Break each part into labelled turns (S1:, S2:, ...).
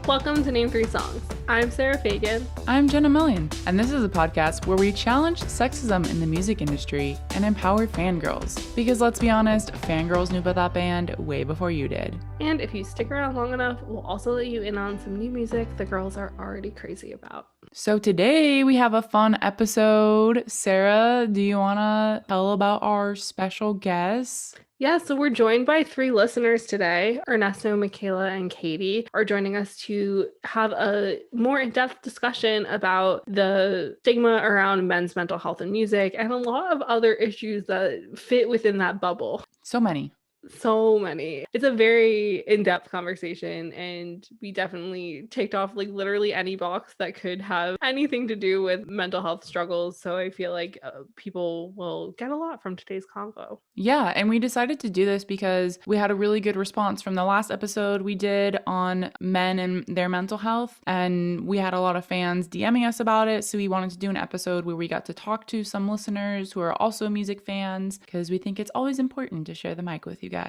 S1: Welcome to Name 3 Songs. I'm Sarah Fagan.
S2: I'm Jenna Millian, and this is a podcast where we challenge sexism in the music industry and empower fangirls. Because let's be honest, fangirls knew about that band way before you did.
S1: And if you stick around long enough, we'll also let you in on some new music the girls are already crazy about.
S2: So today we have a fun episode. Sarah, do you want to tell about our special guests?
S1: Yeah, so we're joined by 3 listeners today. Ernesto, Michaela, and Katie are joining us to have a more in-depth discussion about the stigma around men's mental health and music and a lot of other issues that fit within that bubble.
S2: So many.
S1: It's a very in-depth conversation, and we definitely ticked off like literally any box that could have anything to do with mental health struggles. So I feel like people will get a lot from today's convo.
S2: Yeah, and we decided to do this because we had a really good response from the last episode we did on men and their mental health, and we had a lot of fans DMing us about it. So we wanted to do an episode where we got to talk to some listeners who are also music fans, because we think it's always important to share the mic with you guys.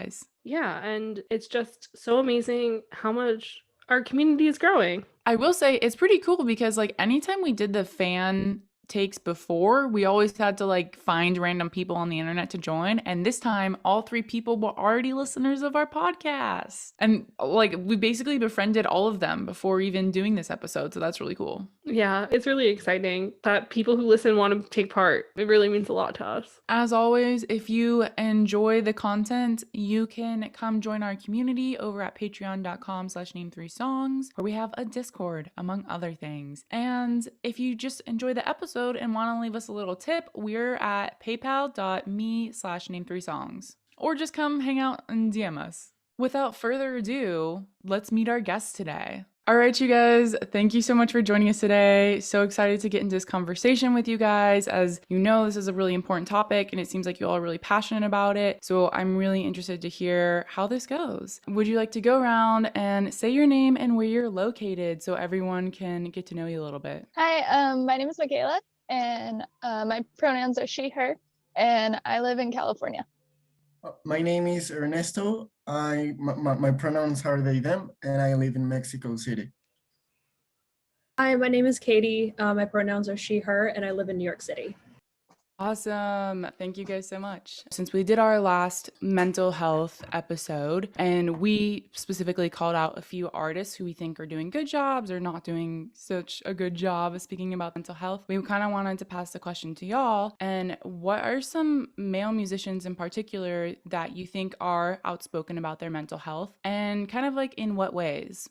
S1: Yeah, and it's just so amazing how much our community is growing.
S2: I will say it's pretty cool because like anytime we did the fan takes before, we always had to like find random people on the internet to join, and this time all 3 people were already listeners of our podcast, and like we basically befriended all of them before even doing this episode, so that's really cool.
S1: Yeah, it's really exciting that people who listen want to take part. It really means a lot to us.
S2: As always, if you enjoy the content, you can come join our community over at patreon.com/name3songs, where we have a Discord, among other things. And if you just enjoy the episode and want to leave us a little tip, we're at paypal.me/name3songs. Or just come hang out and DM us. Without further ado, let's meet our guests today. All right, you guys, thank you so much for joining us today. So excited to get into this conversation with you guys. As you know, this is a really important topic and it seems like you all are really passionate about it. So I'm really interested to hear how this goes. Would you like to go around and say your name and where you're located so everyone can get to know you a little bit?
S3: Hi, my name is Michaela, and my pronouns are she, her, and I live in California.
S4: My name is Ernesto. My pronouns are they, them, and I live in Mexico City.
S5: Hi, my name is Katie. My pronouns are she, her, and I live in New York City.
S2: Awesome. Thank you guys so much. Since we did our last mental health episode and we specifically called out a few artists who we think are doing good jobs or not doing such a good job of speaking about mental health, we kind of wanted to pass the question to y'all. And what are some male musicians in particular that you think are outspoken about their mental health, and kind of like in what ways?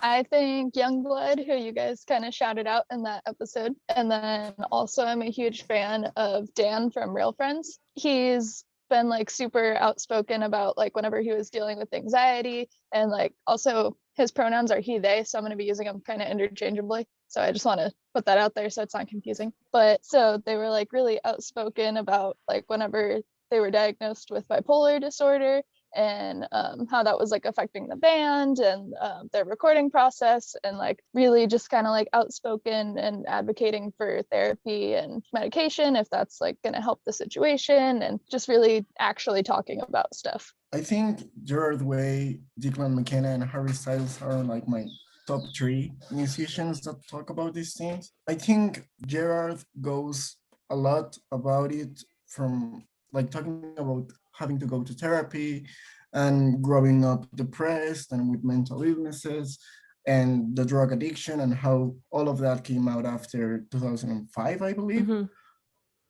S3: I think Youngblood, who you guys kind of shouted out in that episode. And then also I'm a huge fan of Dan from Real Friends. He's been like super outspoken about like whenever he was dealing with anxiety, and like also his pronouns are he, they, so I'm going to be using them kind of interchangeably. So I just want to put that out there so it's not confusing. But so they were like really outspoken about like whenever they were diagnosed with bipolar disorder, and how that was like affecting the band and their recording process, and like really just kind of like outspoken and advocating for therapy and medication if that's like going to help the situation, and just really actually talking about stuff.
S4: I think Gerard Way, Declan McKenna, and Harry Styles are like my top 3 musicians that talk about these things. I think Gerard goes a lot about it, from like talking about having to go to therapy and growing up depressed and with mental illnesses and the drug addiction and how all of that came out after 2005, I believe.
S1: Mm-hmm.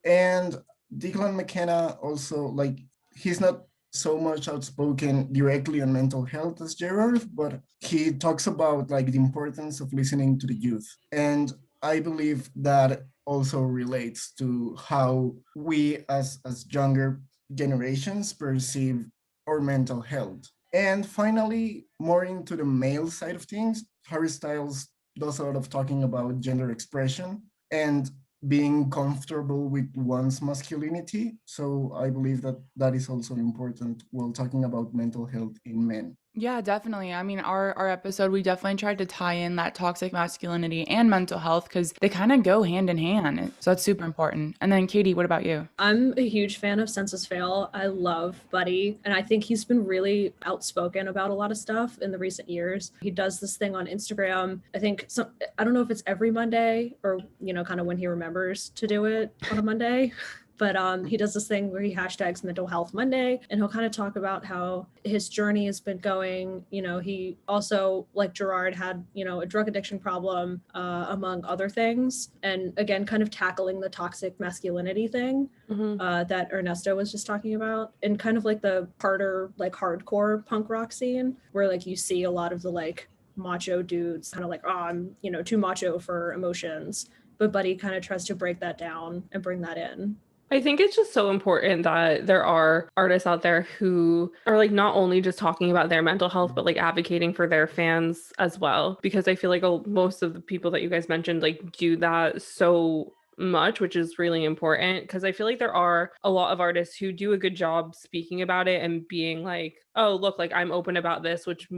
S4: And Declan McKenna also, like, he's not so much outspoken directly on mental health as Gerard, but he talks about like the importance of listening to the youth. And I believe that also relates to how we as younger generations perceive our mental health. And finally, more into the male side of things, Harry Styles does a lot of talking about gender expression and being comfortable with one's masculinity. So I believe that that is also important while talking about mental health in men.
S2: Yeah, definitely. I mean, our episode, we definitely tried to tie in that toxic masculinity and mental health because they kind of go hand in hand. So that's super important. And then, Katie, what about you?
S5: I'm a huge fan of Census Fail. I love Buddy, and I think he's been really outspoken about a lot of stuff in the recent years. He does this thing on Instagram. I don't know if it's every Monday or, kind of when he remembers to do it on a Monday. But he does this thing where he hashtags Mental Health Monday, and he'll kind of talk about how his journey has been going. He also, like Gerard, had a drug addiction problem, among other things, and again, kind of tackling the toxic masculinity thing that Ernesto was just talking about, and kind of like the harder, like hardcore punk rock scene, where like you see a lot of the like macho dudes, kind of like, oh, I'm too macho for emotions. But Buddy kind of tries to break that down and bring that in.
S1: I think it's just so important that there are artists out there who are like not only just talking about their mental health, but like advocating for their fans as well. Because I feel like most of the people that you guys mentioned like do that so much, which is really important. Because I feel like there are a lot of artists who do a good job speaking about it and being like, oh, look, like I'm open about this, which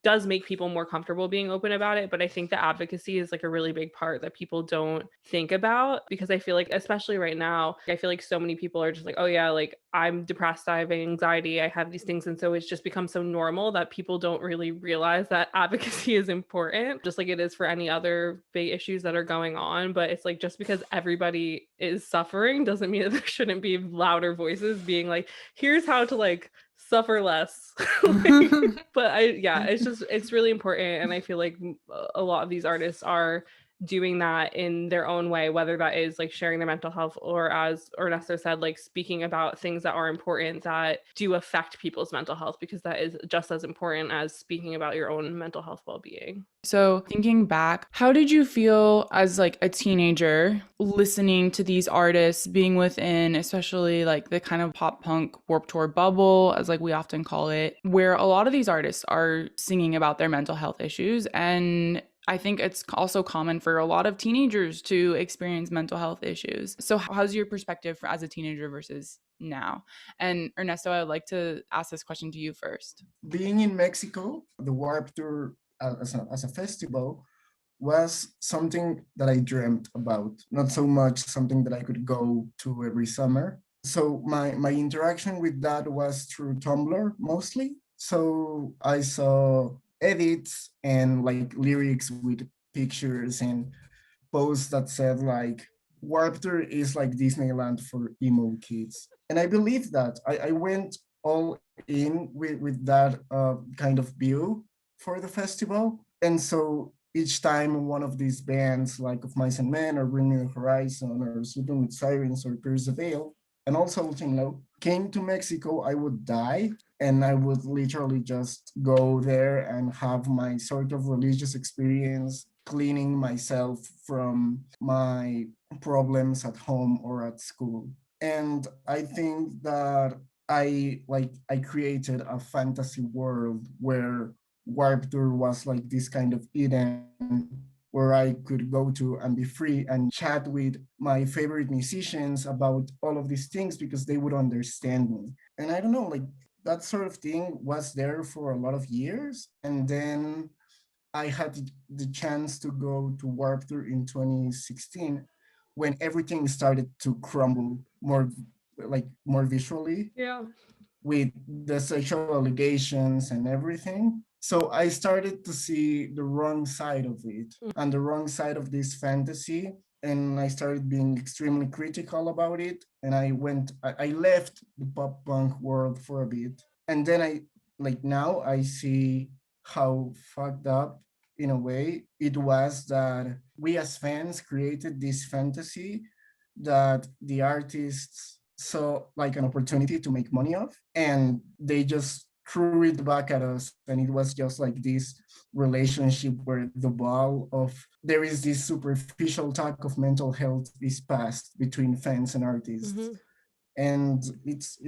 S1: does make people more comfortable being open about it. But I think the advocacy is like a really big part that people don't think about, because I feel like, especially right now, I feel like so many people are just like, oh yeah, like I'm depressed, I have anxiety, I have these things. And so it's just become so normal that people don't really realize that advocacy is important, just like it is for any other big issues that are going on. But it's like, just because everybody is suffering doesn't mean that there shouldn't be louder voices being like, here's how to like suffer less. But it's really important. And I feel like a lot of these artists are doing that in their own way, whether that is like sharing their mental health, or as Ernesto said, like speaking about things that are important that do affect people's mental health, because that is just as important as speaking about your own mental health well-being.
S2: So thinking back, how did you feel as like a teenager listening to these artists, being within especially like the kind of pop punk Warped Tour bubble, as like we often call it, where a lot of these artists are singing about their mental health issues? And I think it's also common for a lot of teenagers to experience mental health issues. So how's your perspective as a teenager versus now? And Ernesto, I'd like to ask this question to you first.
S4: Being in Mexico, the Warped Tour as a festival was something that I dreamt about, not so much something that I could go to every summer. So my interaction with that was through Tumblr mostly. So I saw edits and like lyrics with pictures and posts that said like, Warped Tour is like Disneyland for emo kids. And I believe that. I went all in with that kind of view for the festival. And so each time one of these bands, like Of Mice and Men or Bring Me the Horizon or Sleeping with Sirens or Pierce the Veil, and also Ultim Low, came to Mexico, I would die. And I would literally just go there and have my sort of religious experience, cleaning myself from my problems at home or at school. And I think that I created a fantasy world where Warped Tour was like this kind of Eden where I could go to and be free and chat with my favorite musicians about all of these things because they would understand me. And I don't know, like that sort of thing was there for a lot of years. And then I had the chance to go to Warped Tour in 2016 when everything started to crumble more visually.
S1: Yeah.
S4: With the sexual allegations and everything. So I started to see the wrong side of it and the wrong side of this fantasy. And I started being extremely critical about it. And I left the pop punk world for a bit. And then now I see how fucked up in a way it was that we as fans created this fantasy that the artists saw like an opportunity to make money off, and they just threw it back at us. And it was just like this relationship where the ball of there is this superficial talk of mental health is passed between fans and artists. Mm-hmm. And it's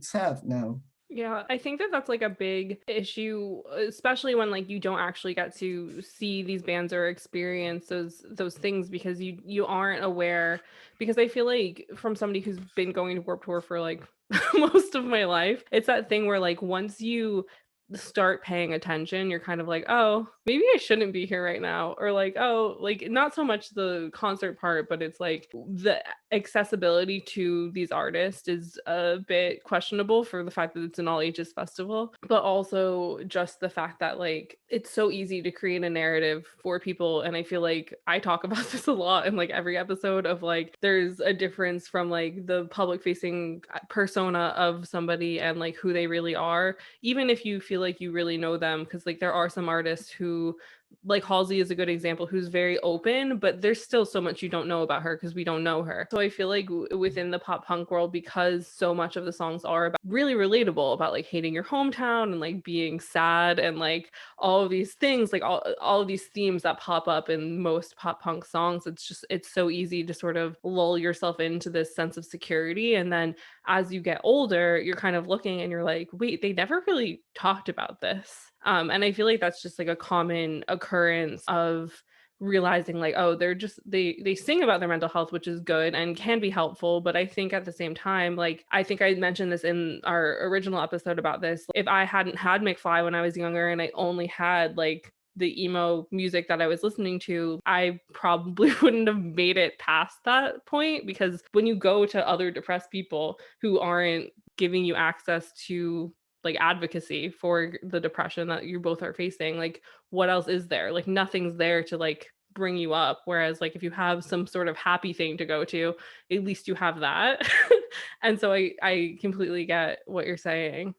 S4: sad now.
S1: Yeah, I think that that's like a big issue, especially when like you don't actually get to see these bands or experience those things because you aren't aware. Because I feel like, from somebody who's been going to Warped Tour for like most of my life, it's that thing where like once you start paying attention, you're kind of like, oh, maybe I shouldn't be here right now. Or like, oh, like not so much the concert part, but it's like the accessibility to these artists is a bit questionable for the fact that it's an all ages festival, but also just the fact that like it's so easy to create a narrative for people. And I feel like I talk about this a lot in like every episode of like there's a difference from like the public facing persona of somebody and like who they really are, even if you feel like you really know them, because like there are some artists who, like Halsey is a good example, who's very open, but there's still so much you don't know about her because we don't know her. So I feel like within the pop punk world, because so much of the songs are about really relatable about like hating your hometown and like being sad and like all of these things, like all of these themes that pop up in most pop punk songs, it's so easy to sort of lull yourself into this sense of security. And then as you get older, you're kind of looking and you're like, wait, they never really talked about this. And I feel like that's just like a common occurrence of realizing like, oh, they sing about their mental health, which is good and can be helpful. But I think at the same time, like I think I mentioned this in our original episode about this, if I hadn't had McFly when I was younger and I only had like the emo music that I was listening to, I probably wouldn't have made it past that point, because when you go to other depressed people who aren't giving you access to like advocacy for the depression that you both are facing, like what else is there? Like nothing's there to like bring you up. Whereas like if you have some sort of happy thing to go to, at least you have that. And so I completely get what you're saying.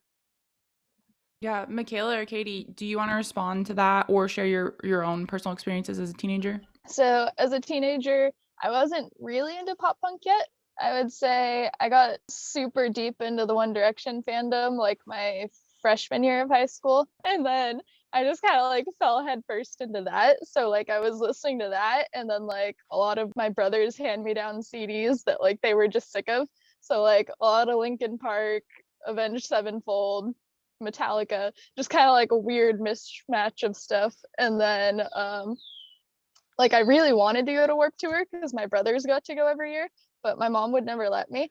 S2: Yeah, Michaela or Katie, do you want to respond to that or share your own personal experiences as a teenager?
S3: So as a teenager, I wasn't really into pop punk yet. I would say I got super deep into the One Direction fandom like my freshman year of high school. And then I just kind of like fell headfirst into that. So like I was listening to that, and then like a lot of my brothers hand me down CDs that like they were just sick of. So like a lot of Linkin Park, Avenged Sevenfold, Metallica, just kind of like a weird mismatch of stuff. And then like I really wanted to go to Warped Tour because my brothers got to go every year, but my mom would never let me.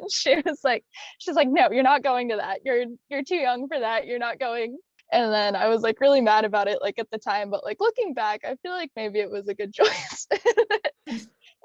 S3: she's like, no, you're not going to that. You're too young for that. You're not going. And then I was like really mad about it like at the time, but like looking back, I feel like maybe it was a good choice.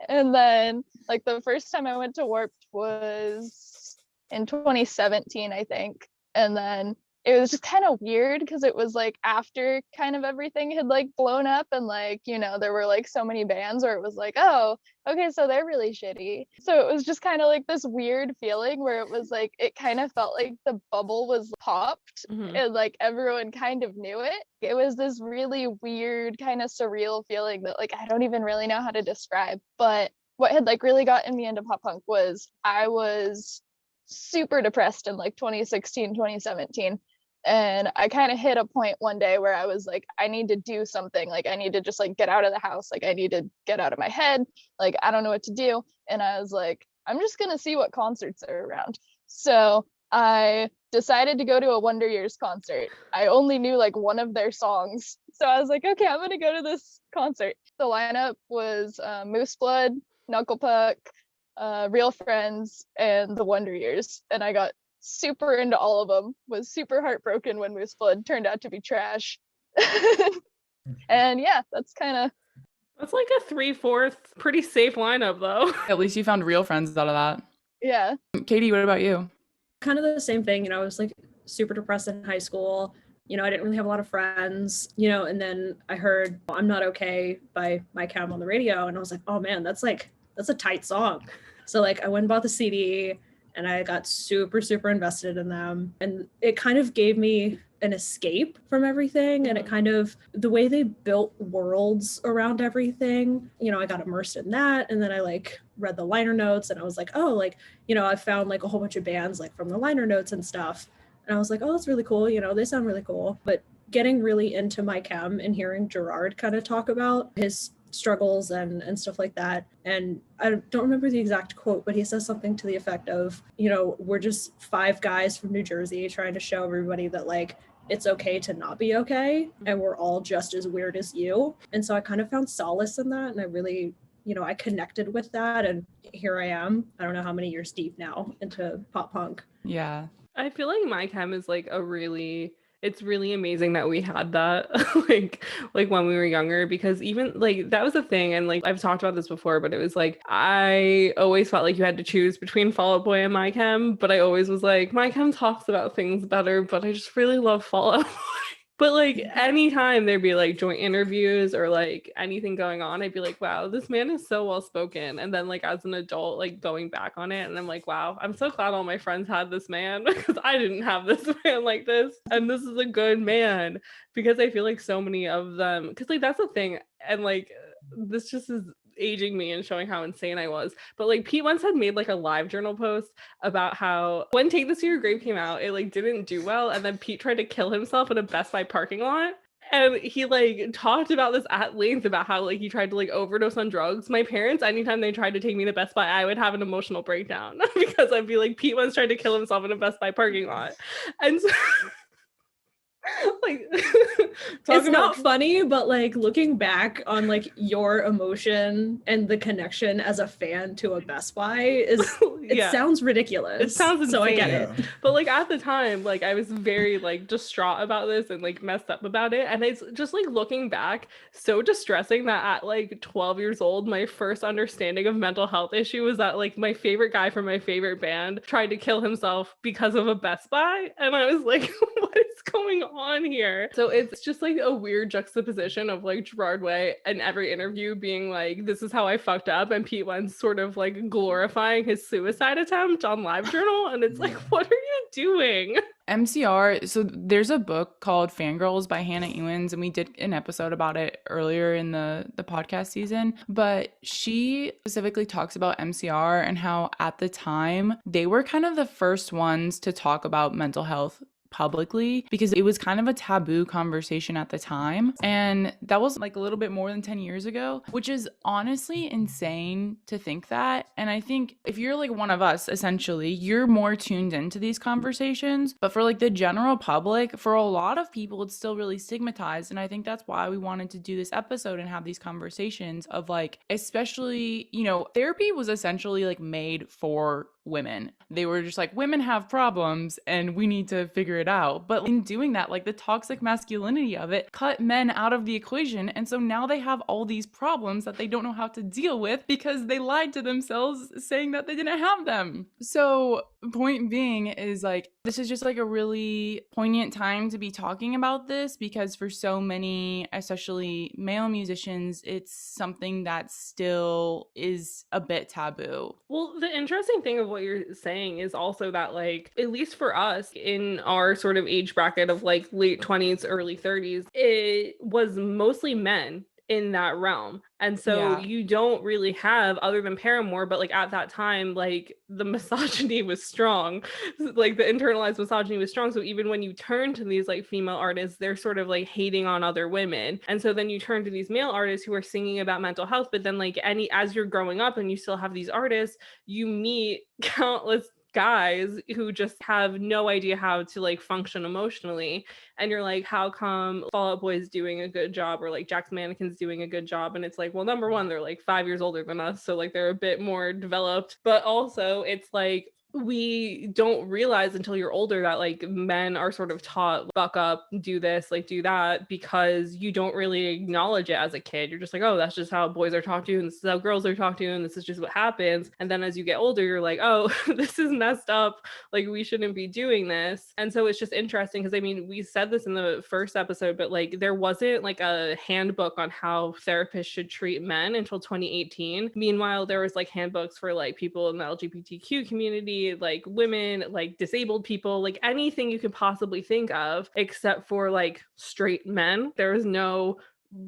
S3: And then like the first time I went to Warped was in 2017, I think. And then it was just kind of weird because it was like after kind of everything had like blown up, and like, you know, there were like so many bands where it was like, oh, okay, so they're really shitty. So it was just kind of like this weird feeling where it was like, it kind of felt like the bubble was popped and like everyone kind of knew it. It was this really weird kind of surreal feeling that like I don't even really know how to describe. But what had like really gotten me into pop punk was I was super depressed in like 2016, 2017. And I kind of hit a point one day where I was like, I need to do something. Like I need to just like get out of the house. Like I need to get out of my head. Like I don't know what to do. And I was like, I'm just gonna see what concerts are around. So I decided to go to a Wonder Years concert. I only knew like one of their songs. So I was like, okay, I'm gonna go to this concert. The lineup was Moose Blood, Knuckle Puck, Real Friends, and the Wonder Years. And I got super into all of them, was super heartbroken when Moose Blood turned out to be trash. And yeah, that's
S1: like a 3/4 pretty safe lineup though.
S2: At least you found real friends out of that.
S3: Yeah.
S2: Katie, what about you?
S5: Kind of the same thing. You know, I was like super depressed in high school. You know, I didn't really have a lot of friends, you know, and then I heard I'm Not Okay by My Chem on the radio. And I was like, oh man, that's a tight song. So like I went and bought the CD and I got super, super invested in them. And it kind of gave me an escape from everything. And it kind of, the way they built worlds around everything, you know, I got immersed in that. And then I like read the liner notes and I was like, oh, like, you know, I found like a whole bunch of bands like from the liner notes and stuff. And I was like, oh, that's really cool. You know, they sound really cool. But getting really into My Chem and hearing Gerard kind of talk about his struggles and stuff like that. And I don't remember the exact quote, but he says something to the effect of, you know, we're just 5 guys from New Jersey trying to show everybody that like, it's okay to not be okay. And we're all just as weird as you. And so I kind of found solace in that. And I really, you know, I connected with that. And here I am. I don't know how many years deep now into pop punk.
S2: Yeah.
S1: I feel like My Chem is like a really it's really amazing that we had that like when we were younger, because even like that was a thing. And like I've talked about this before, but it was like I always felt like you had to choose between Fall Out Boy and My Chem, but I always was like, My Chem talks about things better, but I just really love Fall Out Boy. But like anytime there'd be like joint interviews or like anything going on, I'd be like, wow, this man is so well spoken. And then like as an adult, like going back on it, and I'm like, wow, I'm so glad all my friends had this man because I didn't have this man like this. And this is a good man, because I feel like so many of them, because like that's the thing. And like this just is aging me and showing how insane I was. But like Pete once had made like a live journal post about how when Take This to Your Grave came out, it like didn't do well, and then Pete tried to kill himself in a Best Buy parking lot. And he like talked about this at length about how like he tried to like overdose on drugs. My parents, anytime they tried to take me to Best Buy, I would have an emotional breakdown because I'd be like, Pete once tried to kill himself in a Best Buy parking lot. And so like
S5: it's not funny, but like looking back on like your emotion and the connection as a fan to a Best Buy is it sounds ridiculous.
S1: It sounds insane.
S5: So I get it.
S1: But like at the time, like I was very like distraught about this and like messed up about it. And it's just like looking back, so distressing that at like 12 years old, my first understanding of mental health issue was that like my favorite guy from my favorite band tried to kill himself because of a Best Buy. And I was like, what is going on here? So it's just like a weird juxtaposition of like Gerard Way in every interview being like, this is how I fucked up, and Pete Wentz sort of like glorifying his suicide attempt on LiveJournal. And it's like, what are you doing?
S2: MCR, so there's a book called Fangirls by Hannah Ewens, and we did an episode about it earlier in the podcast season, but she specifically talks about MCR and how at the time they were kind of the first ones to talk about mental health publicly, because it was kind of a taboo conversation at the time. And that was like a little bit more than 10 years ago, which is honestly insane to think that. And I think if you're like one of us, essentially, you're more tuned into these conversations. But for like the general public, for a lot of people, it's still really stigmatized. And I think that's why we wanted to do this episode and have these conversations of like, especially, you know, therapy was essentially like made for women. They were just like, women have problems and we need to figure it out. But in doing that, like the toxic masculinity of it cut men out of the equation. And so now they have all these problems that they don't know how to deal with because they lied to themselves saying that they didn't have them. So point being is like, this is just like a really poignant time to be talking about this, because for so many, especially male musicians, it's something that still is a bit taboo.
S1: Well, the interesting thing of what you're saying is also that like, at least for us in our sort of age bracket of like late 20s, early 30s, it was mostly men in that realm. And so you don't really have, other than Paramore, but like at that time, like the misogyny was strong, like the internalized misogyny was strong. So even when you turn to these like female artists, they're sort of like hating on other women. And so then you turn to these male artists who are singing about mental health, but then like as you're growing up and you still have these artists, you meet countless guys who just have no idea how to like function emotionally, and you're like, how come Fall Out Boy is doing a good job, or like Jack's Mannequin's doing a good job? And it's like, well, number one, they're like 5 years older than us, so like they're a bit more developed, but also it's like we don't realize until you're older that like men are sort of taught, buck up, do this, like do that, because you don't really acknowledge it as a kid. You're just like, oh, that's just how boys are talked to, and this is how girls are talked to, and this is just what happens. And then as you get older, you're like, oh, this is messed up, like we shouldn't be doing this. And so it's just interesting because I mean, we said this in the first episode, but like there wasn't like a handbook on how therapists should treat men until 2018. Meanwhile, there was like handbooks for like people in the LGBTQ community, like women, like disabled people, like anything you could possibly think of, except for like straight men. There was no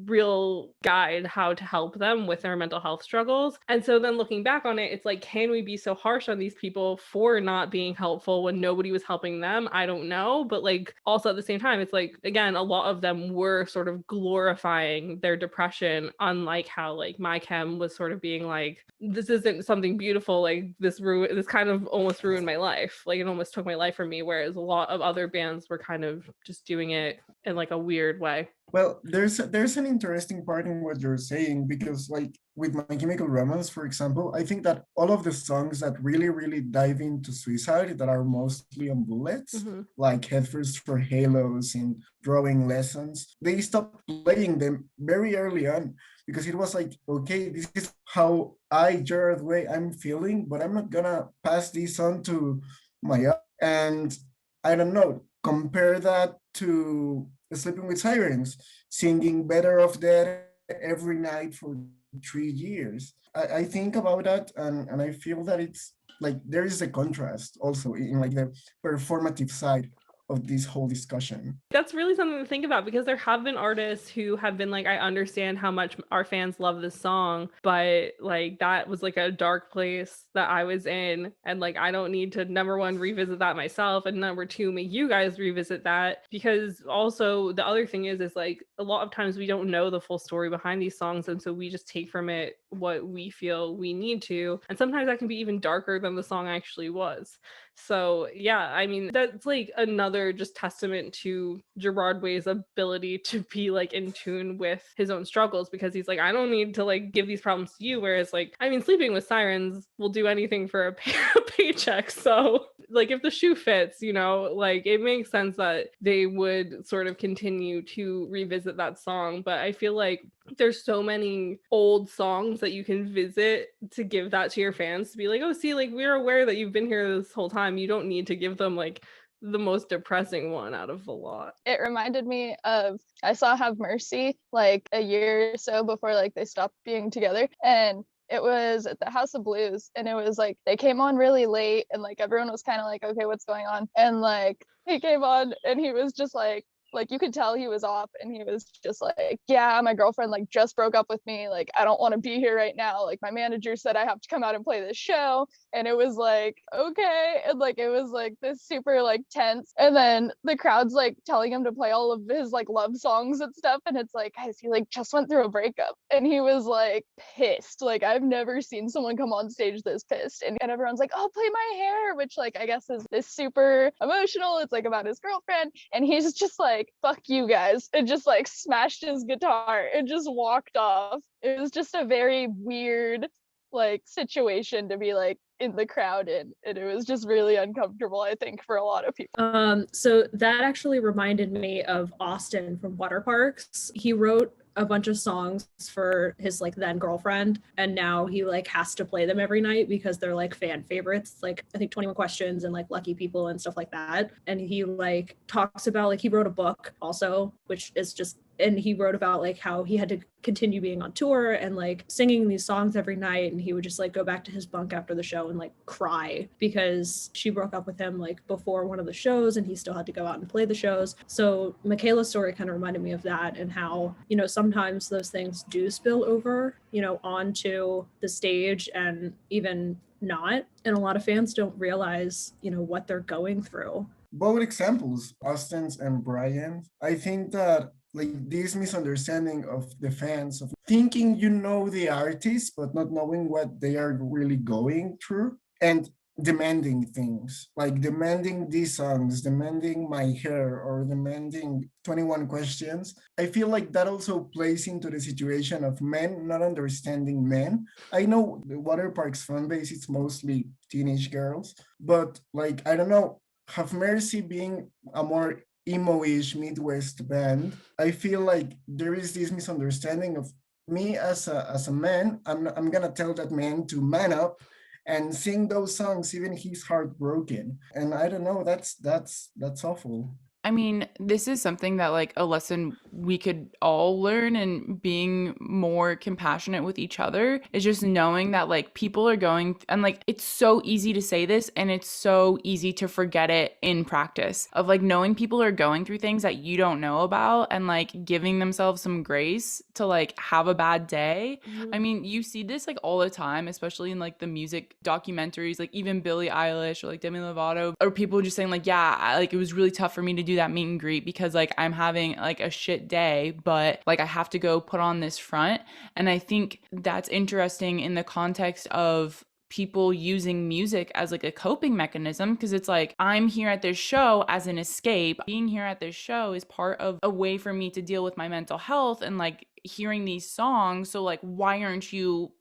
S1: real guide how to help them with their mental health struggles. And so then looking back on it, it's like, can we be so harsh on these people for not being helpful when nobody was helping them? I don't know. But like also at the same time, it's like, again, a lot of them were sort of glorifying their depression, unlike how like My Chem was sort of being like, this isn't something beautiful, like this kind of almost ruined my life, like it almost took my life from me, whereas a lot of other bands were kind of just doing it in like a weird way.
S4: Well, there's an interesting part in what you're saying, because like with My Chemical Romance, for example, I think that all of the songs that really dive into suicide, that are mostly on bullets, like Headfirst for Halos and Drawing Lessons, they stopped playing them very early on, because it was like, okay, this is how Gerard Way, I'm feeling, but I'm not gonna pass this on to my and I don't know, compare that to Sleeping with Sirens, singing Better Off Dead every night for 3 years. I think about that, and I feel that it's like there is a contrast also in like the performative side of this whole discussion.
S1: That's really something to think about, because there have been artists who have been like, I understand how much our fans love this song, but like that was like a dark place that I was in, and like I don't need to, number one, revisit that myself, and number two, make you guys revisit that. Because also the other thing is like a lot of times we don't know the full story behind these songs, and so we just take from it what we feel we need to, and sometimes that can be even darker than the song actually was. So yeah, I mean, that's like another just testament to Gerard Way's ability to be like in tune with his own struggles, because he's like, I don't need to like give these problems to you. Whereas like, I mean, Sleeping with Sirens will do anything for a paycheck. So like if the shoe fits, you know, like it makes sense that they would sort of continue to revisit that song. But I feel like there's so many old songs that you can visit to give that to your fans, to be like, oh, see, like we're aware that you've been here this whole time. You don't need to give them like the most depressing one out of the lot.
S3: It reminded me of, I saw Have Mercy like a year or so before like they stopped being together, and it was at the House of Blues, and it was like they came on really late, and like everyone was kind of like, okay, what's going on? And like he came on and he was just like you could tell he was off, and he was just like, yeah, my girlfriend like just broke up with me, like I don't want to be here right now, like my manager said I have to come out and play this show. And it was like, okay. And like it was like this super like tense, and then the crowd's like telling him to play all of his like love songs and stuff, and it's like, guys, he like just went through a breakup, and he was like pissed. Like I've never seen someone come on stage this pissed. And everyone's like, oh, play My Hair, which like I guess is super emotional, it's like about his girlfriend, and he's just like, fuck you guys, and just like smashed his guitar and just walked off. It was just a very weird like situation to be like in the crowd in, and it was just really uncomfortable, I think, for a lot of people.
S5: So that actually reminded me of Austin from Water Parks. He wrote a bunch of songs for his like then girlfriend, and now he like has to play them every night because they're like fan favorites, like I think 21 Questions and like Lucky People and stuff like that. And he like talks about, like he wrote a book also, which is just, and he wrote about like how he had to continue being on tour and like singing these songs every night, and he would just like go back to his bunk after the show and like cry because she broke up with him like before one of the shows, and he still had to go out and play the shows. So Michaela's story kind of reminded me of that, and how, you know, sometimes those things do spill over, you know, onto the stage and even not, and a lot of fans don't realize, you know, what they're going through.
S4: Both examples, Austin's and Brian's, I think that like this misunderstanding of the fans of thinking you know the artist but not knowing what they are really going through, and demanding things, like demanding these songs, demanding My Hair, or demanding 21 Questions. I feel like that also plays into the situation of men not understanding men. I know the Water Parks fan base, it's mostly teenage girls, but like, I don't know, Have Mercy being a more emo-ish Midwest band, I feel like there is this misunderstanding of me as a man. I'm gonna tell that man to man up and sing those songs even he's heartbroken. And I don't know, that's awful.
S2: I mean, this is something that like a lesson we could all learn, and being more compassionate with each other is just knowing that like people are going and like it's so easy to say this and it's so easy to forget it in practice, of like knowing people are going through things that you don't know about and like giving themselves some grace to like have a bad day. I mean, you see this like all the time, especially in like the music documentaries, like even Billie Eilish or like Demi Lovato, or people just saying like, yeah, like it was really tough for me to do that meet and greet because like I'm having like a shit day, but like I have to go put on this front. And I think that's interesting in the context of people using music as like a coping mechanism, because it's like, I'm here at this show as an escape. Being here at this show is part of a way for me to deal with my mental health and like hearing these songs. So like, why aren't you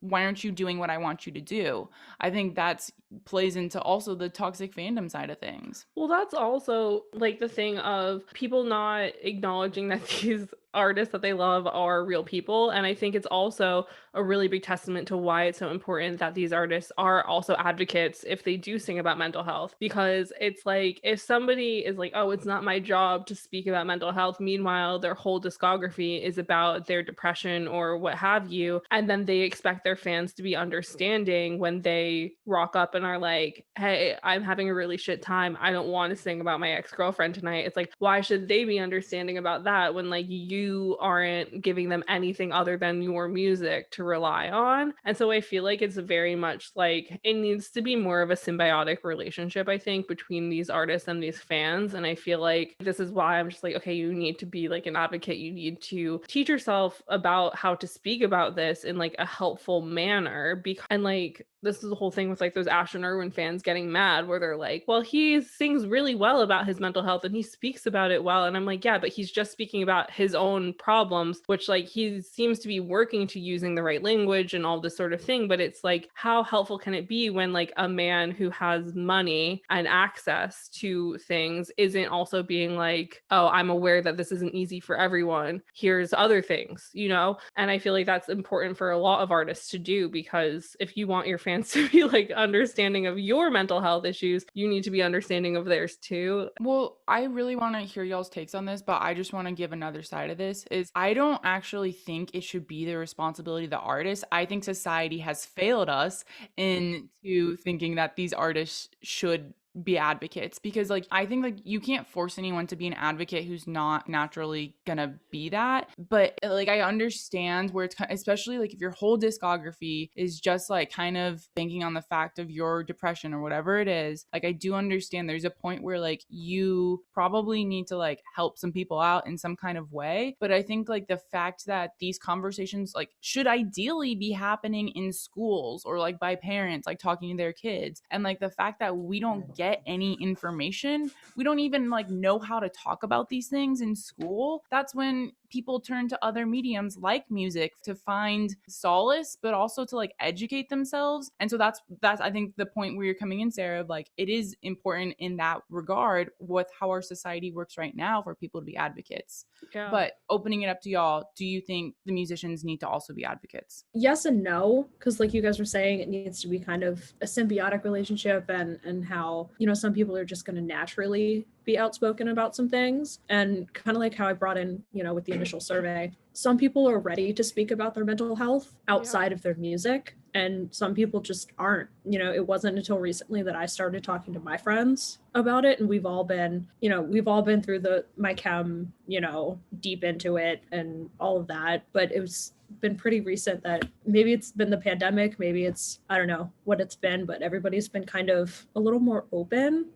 S2: doing what I want you to do? I think that's plays into also the toxic fandom side of things.
S1: Well, that's also like the thing of people not acknowledging that these artists that they love are real people. And I think it's also a really big testament to why it's so important that these artists are also advocates if they do sing about mental health. Because it's like, if somebody is like, oh, it's not my job to speak about mental health, meanwhile, their whole discography is about their depression or what have you, and then they expect their fans to be understanding when they rock up and are like, hey, I'm having a really shit time, I don't want to sing about my ex-girlfriend tonight. It's like, why should they be understanding about that when like you aren't giving them anything other than your music to rely on? And so I feel like it's very much like it needs to be more of a symbiotic relationship, I think, between these artists and these fans. And I feel like this is why I'm just like, okay, you need to be like an advocate. You need to teach yourself about how to speak about this in like a helpful manner. And like, this is the whole thing with like those Ashton Irwin fans getting mad where they're like, well, he sings really well about his mental health and he speaks about it well. And I'm like, yeah, but he's just speaking about his own problems, which like he seems to be working to using the right language and all this sort of thing. But it's like, how helpful can it be when like a man who has money and access to things isn't also being like, oh, I'm aware that this isn't easy for everyone, here's other things, you know? And I feel like that's important for a lot of artists to do, because if you want your fans to be like understanding of your mental health issues, you need to be understanding of theirs too.
S2: Well, I really want to hear y'all's takes on this, but I just want to give another side of this. Is I don't actually think it should be the responsibility of the artist. I think society has failed us into thinking that these artists should be advocates, because like I think like you can't force anyone to be an advocate who's not naturally gonna be that. But like I understand where it's especially like if your whole discography is just like kind of banking on the fact of your depression or whatever it is, like I do understand there's a point where like you probably need to like help some people out in some kind of way. But I think like the fact that these conversations like should ideally be happening in schools or like by parents like talking to their kids, and like the fact that we don't get any information, we don't even like know how to talk about these things in school, that's when people turn to other mediums like music to find solace, but also to like educate themselves. And so that's I think the point where you're coming in, Sarah, of like it is important in that regard with how our society works right now for people to be advocates.
S1: Yeah.
S2: But opening it up to y'all, do you think the musicians need to also be advocates?
S5: Yes and no, because like you guys were saying, it needs to be kind of a symbiotic relationship, and how, you know, some people are just going to naturally be outspoken about some things, and kind of like how I brought in, you know, with the initial survey, some people are ready to speak about their mental health outside of their music, and some people just aren't. You know, it wasn't until recently that I started talking to my friends about it, and we've all been through my chem, you know, deep into it and all of that, but it was been pretty recent that maybe it's been the pandemic, maybe it's, I don't know what it's been, but everybody's been kind of a little more open.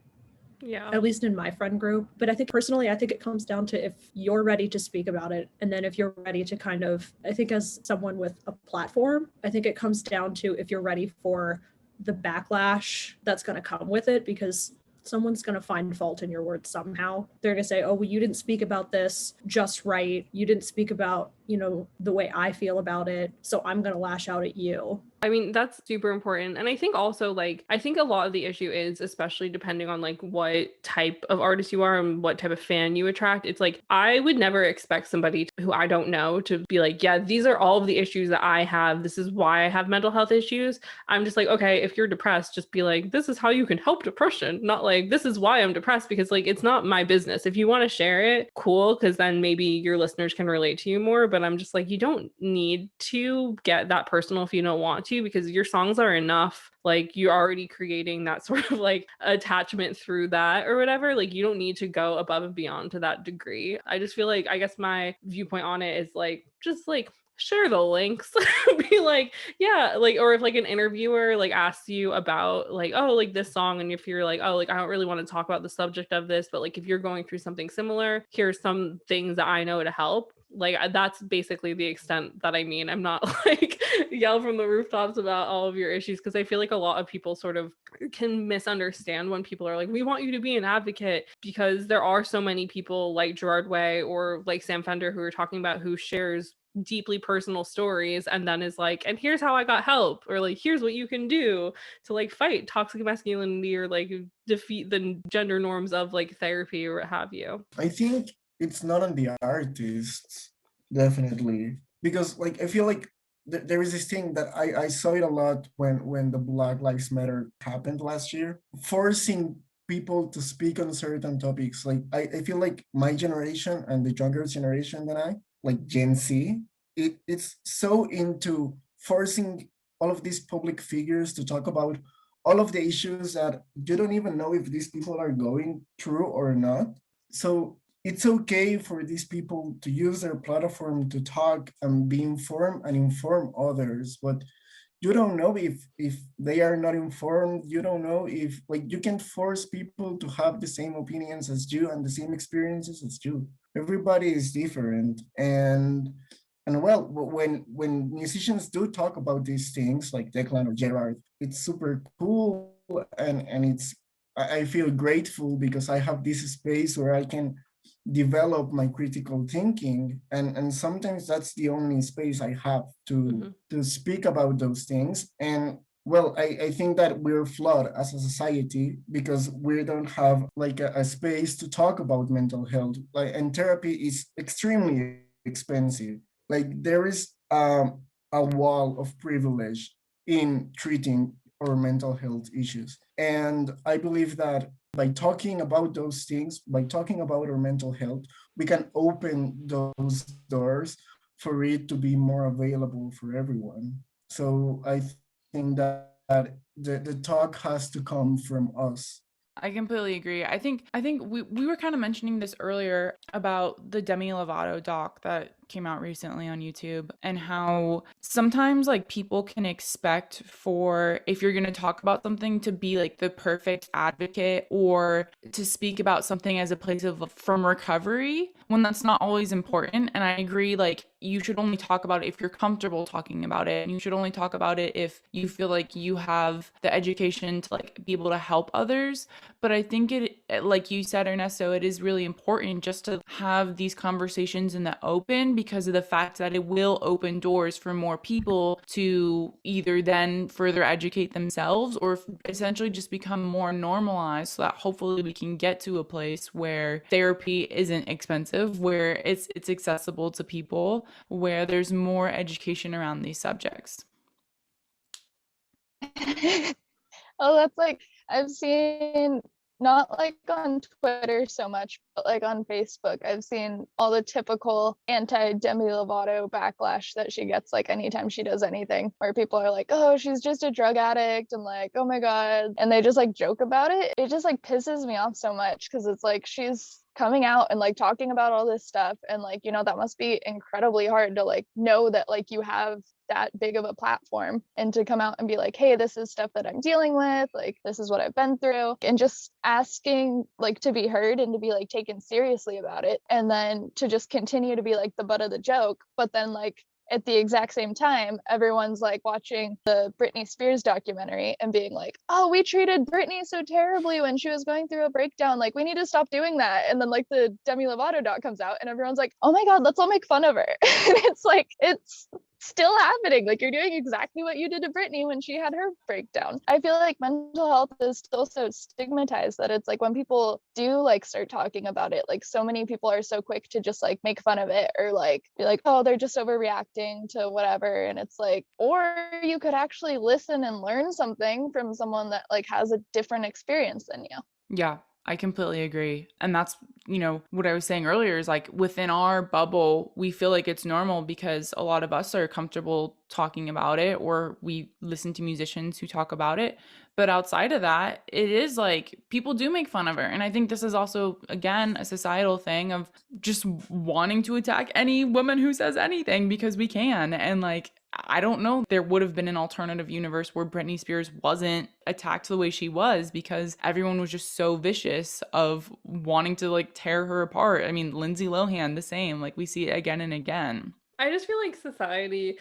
S1: Yeah.
S5: At least in my friend group. But I think personally, I think it comes down to if you're ready to speak about it. And then if you're ready to kind of, I think as someone with a platform, I think it comes down to if you're ready for the backlash that's going to come with it, because someone's going to find fault in your words somehow. They're going to say, oh, well, you didn't speak about this just right. You didn't speak about, you know, the way I feel about it, so I'm going to lash out at you.
S1: I mean, that's super important. And I think also, like, I think a lot of the issue is, especially depending on like what type of artist you are and what type of fan you attract, it's like, I would never expect somebody who I don't know to be like, yeah, these are all of the issues that I have. This is why I have mental health issues. I'm just like, okay, if you're depressed, just be like, this is how you can help depression. Not like, this is why I'm depressed, because like, it's not my business. If you want to share it, cool, because then maybe your listeners can relate to you more. But I'm just like, you don't need to get that personal if you don't want to, because your songs are enough. Like, you're already creating that sort of like attachment through that or whatever. Like, you don't need to go above and beyond to that degree. I just feel like, I guess my viewpoint on it is like, just like, share the links. Be like, yeah, like, or if like an interviewer like asks you about like, oh, like this song, and if you're like, oh, like I don't really want to talk about the subject of this, but like if you're going through something similar, here's some things that I know to help. Like that's basically the extent that I mean. I'm not like yell from the rooftops about all of your issues, because I feel like a lot of people sort of can misunderstand when people are like, we want you to be an advocate, because there are so many people like Gerard Way or like Sam Fender who are talking about who shares deeply personal stories and then is like, and here's how I got help, or like here's what you can do to like fight toxic masculinity or like defeat the gender norms of like therapy or what have you.
S4: I think it's not on the artists, definitely, because like I feel like there is this thing that I saw it a lot when the Black Lives Matter happened last year, forcing people to speak on certain topics. Like I feel like my generation and the younger generation than I, like Gen Z, it's so into forcing all of these public figures to talk about all of the issues that you don't even know if these people are going through or not. So it's okay for these people to use their platform to talk and be informed and inform others, but you don't know if they are not informed. You don't know if, like, you can force people to have the same opinions as you and the same experiences as you. Everybody is different. And well, when musicians do talk about these things like Declan or Gerard, it's super cool, and it's, I feel grateful because I have this space where I can develop my critical thinking, and sometimes that's the only space I have to speak about those things. And well, I think that we're flawed as a society because we don't have like a space to talk about mental health. Like, and therapy is extremely expensive. Like there is a wall of privilege in treating our mental health issues. And I believe that by talking about those things, by talking about our mental health, we can open those doors for it to be more available for everyone. So I think that the talk has to come from us.
S2: I completely agree. I think we were kind of mentioning this earlier about the Demi Lovato doc that came out recently on YouTube, and how sometimes like people can expect for, if you're going to talk about something, to be like the perfect advocate or to speak about something as a place of from recovery, when that's not always important. And I agree, like you should only talk about it if you're comfortable talking about it, and you should only talk about it if you feel like you have the education to like be able to help others. But I think it, like you said, Ernesto, it is really important just to have these conversations in the open, because of the fact that it will open doors for more people to either then further educate themselves or essentially just become more normalized, so that hopefully we can get to a place where therapy isn't expensive, where it's accessible to people, where there's more education around these subjects.
S3: Oh, that's like, I've seen, not like on Twitter so much, but like on Facebook, I've seen all the typical anti-Demi Lovato backlash that she gets like anytime she does anything, where people are like, oh, she's just a drug addict, and like, oh my God, and they just like joke about it. It just like pisses me off so much, because it's like she's coming out and like talking about all this stuff, and like, you know, that must be incredibly hard to like know that like you have that big of a platform, and to come out and be like, hey, this is stuff that I'm dealing with, like this is what I've been through, and just asking like to be heard and to be like taken seriously about it, and then to just continue to be like the butt of the joke. But then like at the exact same time, everyone's like watching the Britney Spears documentary and being like, oh, we treated Britney so terribly when she was going through a breakdown, like we need to stop doing that. And then like the Demi Lovato doc comes out and everyone's like, oh my God, let's all make fun of her. And it's like, it's still happening. Like you're doing exactly what you did to Britney when she had her breakdown. I feel like mental health is still so stigmatized that it's like when people do like start talking about it, like so many people are so quick to just like make fun of it, or like be like, oh, they're just overreacting to whatever. And it's like, or you could actually listen and learn something from someone that like has a different experience than you.
S2: Yeah, I completely agree. And that's, you know, what I was saying earlier is like within our bubble, we feel like it's normal because a lot of us are comfortable talking about it, or we listen to musicians who talk about it. But outside of that, it is like people do make fun of her. And I think this is also, again, a societal thing of just wanting to attack any woman who says anything because we can. And like, I don't know. There would have been an alternative universe where Britney Spears wasn't attacked the way she was because everyone was just so vicious of wanting to like tear her apart. I mean, Lindsay Lohan, the same. Like we see it again and again.
S1: I just feel like society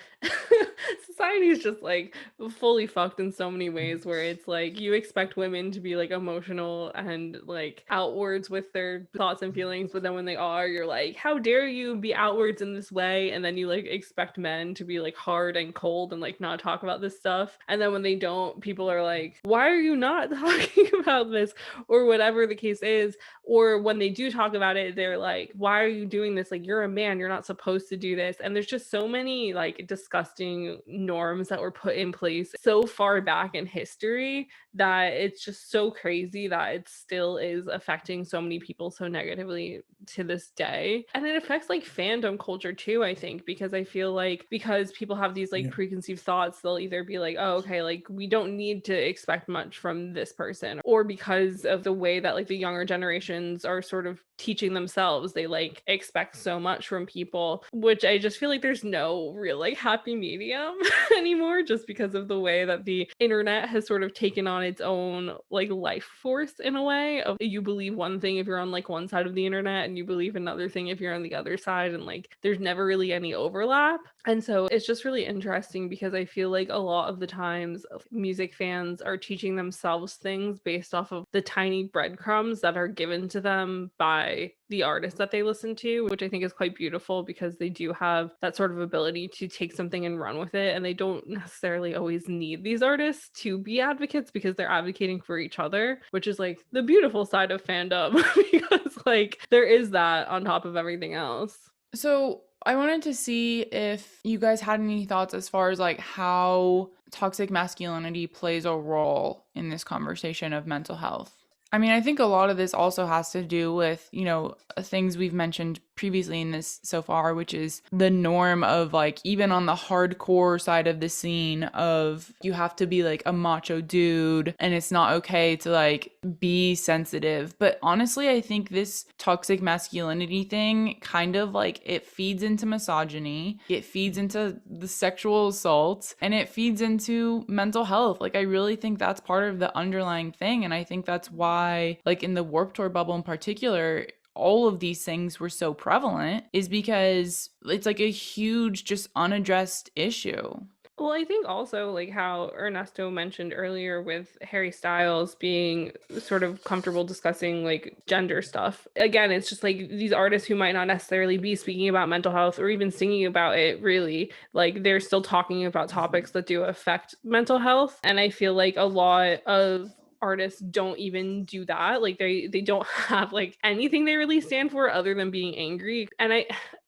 S1: is just like fully fucked in so many ways where it's like you expect women to be like emotional and like outwards with their thoughts and feelings, but then when they are, you're like, how dare you be outwards in this way? And then you like expect men to be like hard and cold and like not talk about this stuff. And then when they don't, people are like, why are you not talking about this? Or whatever the case is. Or when they do talk about it, they're like, why are you doing this? Like, you're a man, you're not supposed to do this. And there's just so many like disgusting norms that were put in place so far back in history that it's just so crazy that it still is affecting so many people so negatively to this day. And it affects like fandom culture too, I think, because I feel like because people have these like preconceived thoughts, they'll either be like, oh, okay, like we don't need to expect much from this person, or because of the way that like the younger generations are sort of teaching themselves, they like expect so much from people, which I just feel like there's no real like happy medium anymore, just because of the way that the internet has sort of taken on its own like life force in a way of you believe one thing if you're on like one side of the internet and you believe another thing if you're on the other side, and like there's never really any overlap. And so it's just really interesting because I feel like a lot of the times music fans are teaching themselves things based off of the tiny breadcrumbs that are given to them by the artists that they listen to, which I think is quite beautiful because they do have that sort of ability to take something and run with it. And they don't necessarily always need these artists to be advocates because they're advocating for each other, which is like the beautiful side of fandom because like there is that on top of everything else.
S2: So I wanted to see if you guys had any thoughts as far as like how toxic masculinity plays a role in this conversation of mental health. I mean, I think a lot of this also has to do with, you know, things we've mentioned previously in this so far, which is the norm of like, even on the hardcore side of the scene of you have to be like a macho dude and it's not okay to like be sensitive. But honestly, I think this toxic masculinity thing kind of like it feeds into misogyny, it feeds into the sexual assault, and it feeds into mental health. Like, I really think that's part of the underlying thing. And I think that's why, like in the Warped Tour bubble in particular, all of these things were so prevalent is because it's like a huge, just unaddressed issue.
S1: Well, I think also like how Ernesto mentioned earlier with Harry Styles being sort of comfortable discussing like gender stuff. Again, it's just like these artists who might not necessarily be speaking about mental health or even singing about it really, like they're still talking about topics that do affect mental health. And I feel like a lot of artists don't even do that. Like they don't have like anything they really stand for other than being angry. And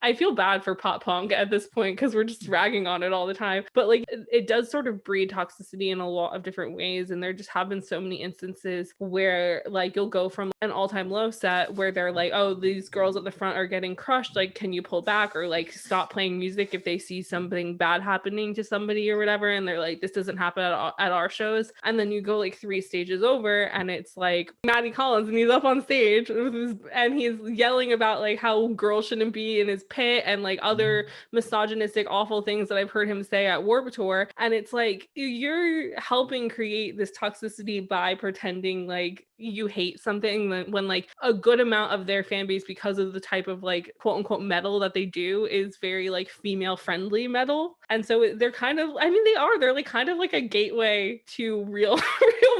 S1: I feel bad for pop punk at this point because we're just ragging on it all the time. But like it does sort of breed toxicity in a lot of different ways. And there just have been so many instances where like you'll go from an all-time low set where they're like, oh, these girls at the front are getting crushed. Like, can you pull back or like stop playing music if they see something bad happening to somebody or whatever? And they're like, this doesn't happen at our shows. And then you go like 3 stages over and it's like Maddie Collins and he's up on stage and he's yelling about like how girls shouldn't be in his pit and like other misogynistic awful things that I've heard him say at Warped Tour. And it's like you're helping create this toxicity by pretending like you hate something when like a good amount of their fan base, because of the type of like quote unquote metal that they do, is very like female friendly metal. And so they're kind of, I mean, they're like kind of like a gateway to real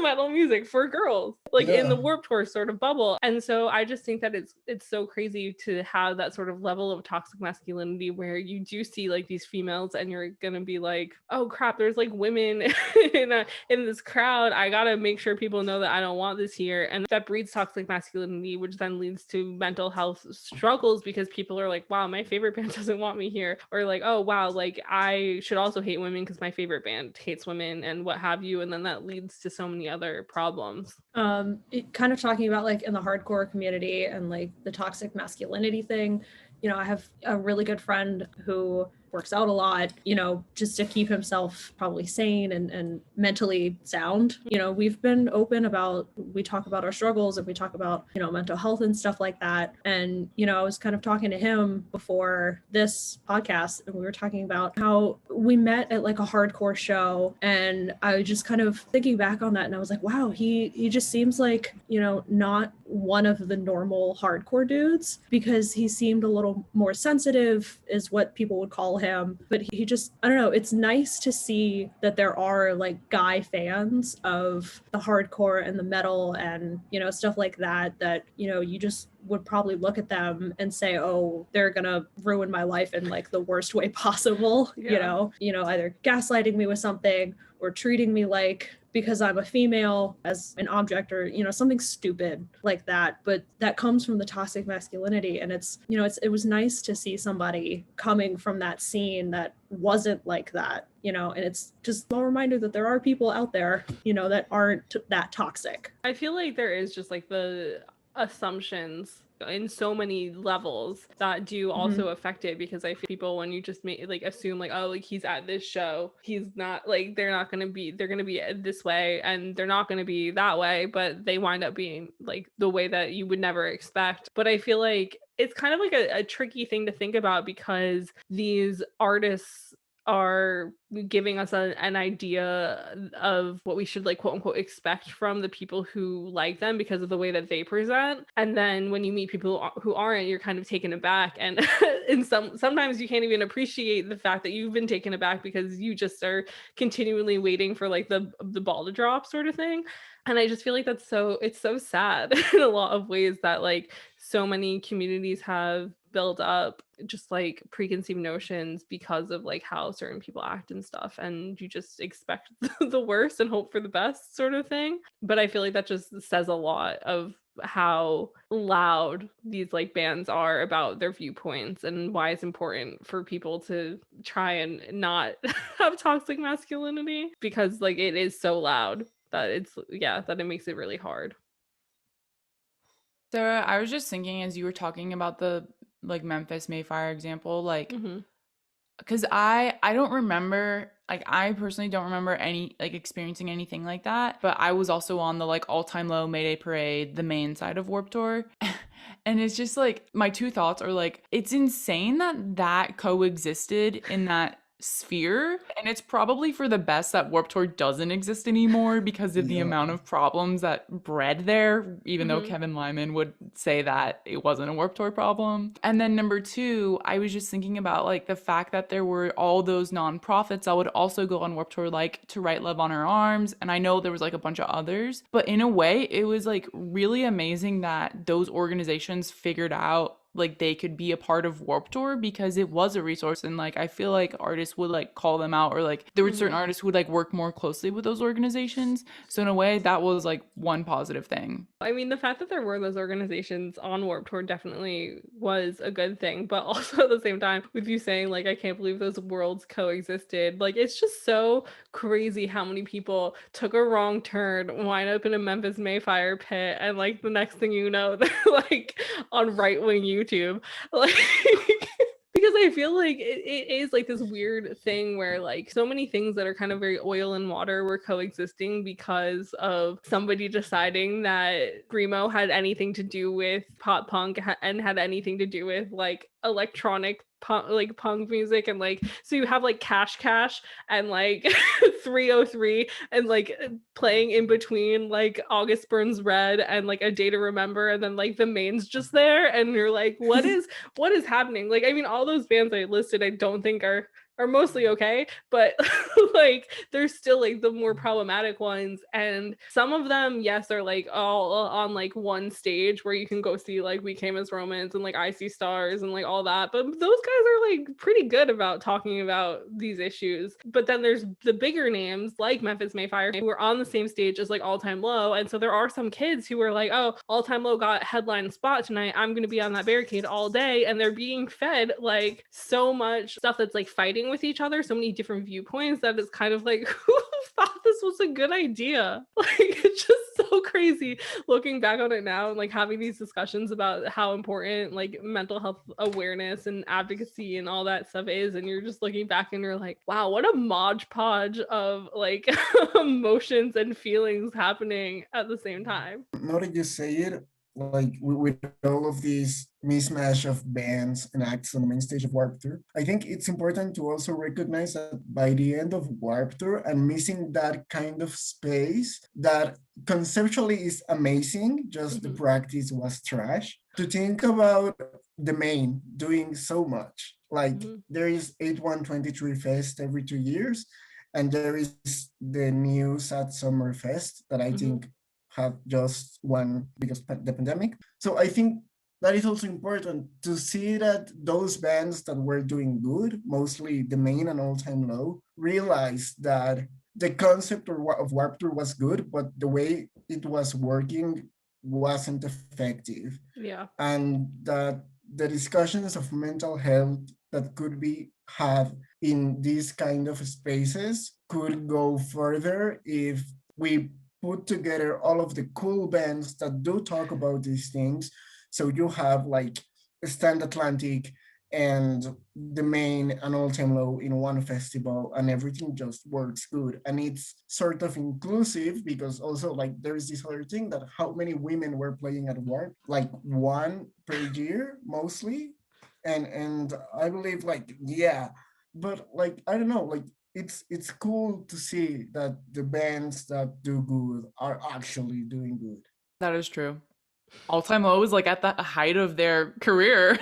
S1: metal music for girls, like in the Warped Tour sort of bubble. And so I just think that it's so crazy to have that sort of level of toxic masculinity where you do see like these females and you're gonna be like, oh crap, there's like women in this crowd. I gotta make sure people know that I don't want this here. And that breeds toxic masculinity, which then leads to mental health struggles because people are like, wow, my favorite band doesn't want me here. Or like, oh wow, like I should also hate women because my favorite band hates women and what have you. And then that leads to so many other problems.
S5: Kind of talking about like in the hardcore community and like the toxic masculinity thing, I have a really good friend who works out a lot, just to keep himself probably sane and mentally sound. We've been open about, we talk about our struggles and we talk about, mental health and stuff like that. And, I was kind of talking to him before this podcast, and we were talking about how we met at like a hardcore show. And I was just kind of thinking back on that, and I was like, wow, he just seems like, not one of the normal hardcore dudes, because he seemed a little more sensitive, is what people would call him. But he just, I don't know, it's nice to see that there are like guy fans of the hardcore and the metal and, stuff like that, you just would probably look at them and say, oh, they're gonna ruin my life in like the worst way possible.
S1: Yeah.
S5: Either gaslighting me with something or treating me like, because I'm a female, as an object, or something stupid like that. But that comes from the toxic masculinity, and it was nice to see somebody coming from that scene that wasn't like that, and it's just a reminder that there are people out there, that aren't that toxic.
S1: I feel like there is just like the assumptions in so many levels that do also affect it, because I feel people, when you just like assume like, oh, like he's at this show, he's not like, they're gonna be this way and they're not gonna be that way, but they wind up being like the way that you would never expect. But I feel like it's kind of like a tricky thing to think about, because these artists are giving us an idea of what we should like quote unquote expect from the people who like them because of the way that they present. And then when you meet people who aren't, you're kind of taken aback, and sometimes you can't even appreciate the fact that you've been taken aback, because you just are continually waiting for like the ball to drop, sort of thing. And I just feel like it's so sad in a lot of ways that like so many communities have built up just like preconceived notions because of like how certain people act and stuff, and you just expect the worst and hope for the best, sort of thing. But I feel like that just says a lot of how loud these like bands are about their viewpoints, and why it's important for people to try and not have toxic masculinity, because like it is so loud that that it makes it really hard.
S2: Sarah, I was just thinking as you were talking about the like Memphis Mayfire example, like because I don't remember, like I personally don't remember any like experiencing anything like that, but I was also on the like all-time low Mayday Parade, the main side of Warped Tour. And it's just like my two thoughts are like, it's insane that coexisted in that sphere, and it's probably for the best that Warped Tour doesn't exist anymore because of the amount of problems that bred there, even though Kevin Lyman would say that it wasn't a Warped Tour problem. And then number two, I was just thinking about like the fact that there were all those nonprofits that would also go on Warped Tour, like To Write Love on Our Arms, and I know there was like a bunch of others, but in a way it was like really amazing that those organizations figured out like they could be a part of Warped Tour, because it was a resource, and like I feel like artists would like call them out, or like there were certain artists who would like work more closely with those organizations. So in a way that was like one positive thing.
S1: I mean, the fact that there were those organizations on Warped Tour definitely was a good thing, but also at the same time, with you saying like I can't believe those worlds coexisted, like it's just so crazy how many people took a wrong turn, wind up in a Memphis Mayfire pit, and like the next thing you know, they're like on right-wing YouTube, like because I feel like it is like this weird thing where like so many things that are kind of very oil and water were coexisting because of somebody deciding that Screamo had anything to do with pop punk and had anything to do with like electronic punk music. And like so you have like Cash Cash and like 303 and like playing in between like August Burns Red and like A Day to Remember, and then like the Main's just there, and you're like, what is happening? Like I mean, all those bands I listed I don't think are mostly okay, but like there's still like the more problematic ones, and some of them, yes, are like all on like one stage where you can go see like We Came as Romans and like I See Stars and like all that, but those guys are like pretty good about talking about these issues. But then there's the bigger names like Memphis Mayfire who are on the same stage as like All Time Low, and so there are some kids who are like, oh, All Time Low got headline spot tonight, I'm gonna be on that barricade all day, and they're being fed like so much stuff that's like fighting agreeing with each other, so many different viewpoints, that it's kind of like, who thought this was a good idea? Like, it's just so crazy looking back on it now and like having these discussions about how important like mental health awareness and advocacy and all that stuff is. And you're just looking back and you're like, wow, what a modge podge of like emotions and feelings happening at the same time.
S4: Now that you say it, like with all of these mismatch of bands and acts on the main stage of Warped Tour, I think it's important to also recognize that by the end of Warped Tour, I'm missing that kind of space that conceptually is amazing, just the practice was trash. To think about the main doing so much, like there is 8123 Fest every 2 years, and there is the new Sad Summer Fest that I think have just one because the pandemic. So I think that is also important to see that those bands that were doing good, mostly the main and All Time Low, realized that the concept of Warped Tour was good, but the way it was working wasn't effective.
S1: Yeah.
S4: And that the discussions of mental health that could be had in these kind of spaces could go further if we put together all of the cool bands that do talk about these things. So you have like Stand Atlantic and the main and All Time Low in one festival, and everything just works good. And it's sort of inclusive because also like there's this other thing that how many women were playing at Warp, like one per year mostly. And I believe like, yeah, but like, I don't know, like it's cool to see that the bands that do good are actually doing good.
S2: That is true. All Time Low was like at the height of their career.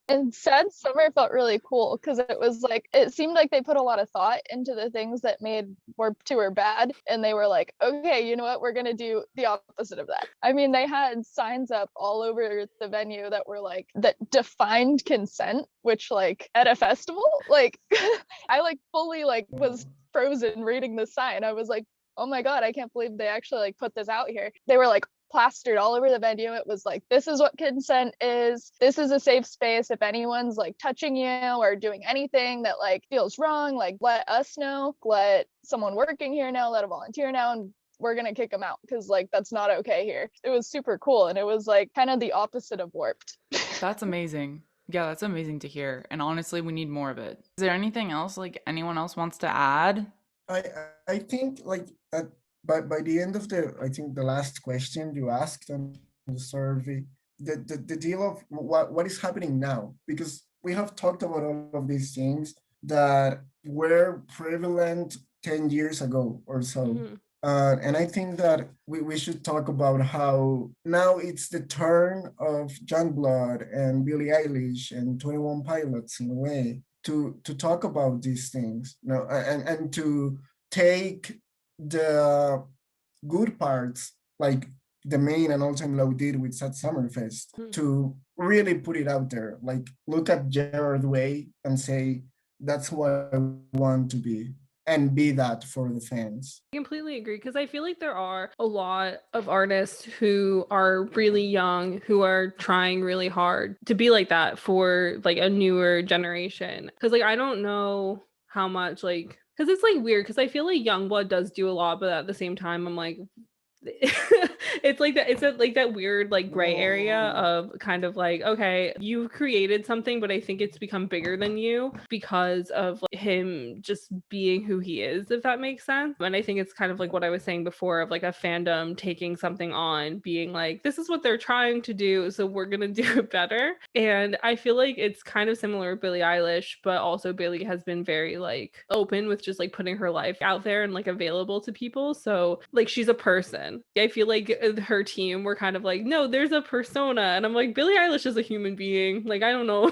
S3: And Sad Summer felt really cool because it was like, it seemed like they put a lot of thought into the things that made Warped Tour bad. And they were like, okay, you know what? We're going to do the opposite of that. I mean, they had signs up all over the venue that were like, that defined consent, which like at a festival, like I like fully like was frozen reading the sign. I was like, oh my God, I can't believe they actually like put this out here. They were like, plastered all over the venue. It was like, this is what consent is. This is a safe space. If anyone's like touching you or doing anything that like feels wrong, like let us know, let someone working here know, let a volunteer know, and we're gonna kick them out because like that's not okay here. It was super cool, and it was like kind of the opposite of Warped.
S2: That's amazing. Yeah, that's amazing to hear. And honestly, we need more of it. Is there anything else like anyone else wants to add?
S4: I think like by the end of I think the last question you asked on the survey, the deal of what is happening now, because we have talked about all of these things that were prevalent 10 years ago or so. And I think that we should talk about how now it's the turn of Youngblood and Billie Eilish and 21 Pilots in a way to talk about these things, you know, and to take the good parts, like the main and All Time Low did with Sad Summerfest, to really put it out there. Like, look at Gerard Way and say, that's what I want to be, and be that for the fans.
S1: I completely agree, because I feel like there are a lot of artists who are really young, who are trying really hard to be like that for like a newer generation. Because like I don't know how much like, because it's like weird, because I feel like Youngblood does do a lot, but at the same time I'm like it's like that, it's like that weird like gray area of kind of like, okay, you created something, but I think it's become bigger than you because of like, him just being who he is, if that makes sense. And I think it's kind of like what I was saying before of like a fandom taking something on, being like, this is what they're trying to do, so we're gonna do it better. And I feel like it's kind of similar with Billie Eilish, but also Billie has been very like open with just like putting her life out there and like available to people. So like she's a person. I feel like her team were kind of like, no, there's a persona, and I'm like, Billie Eilish is a human being. Like, I don't know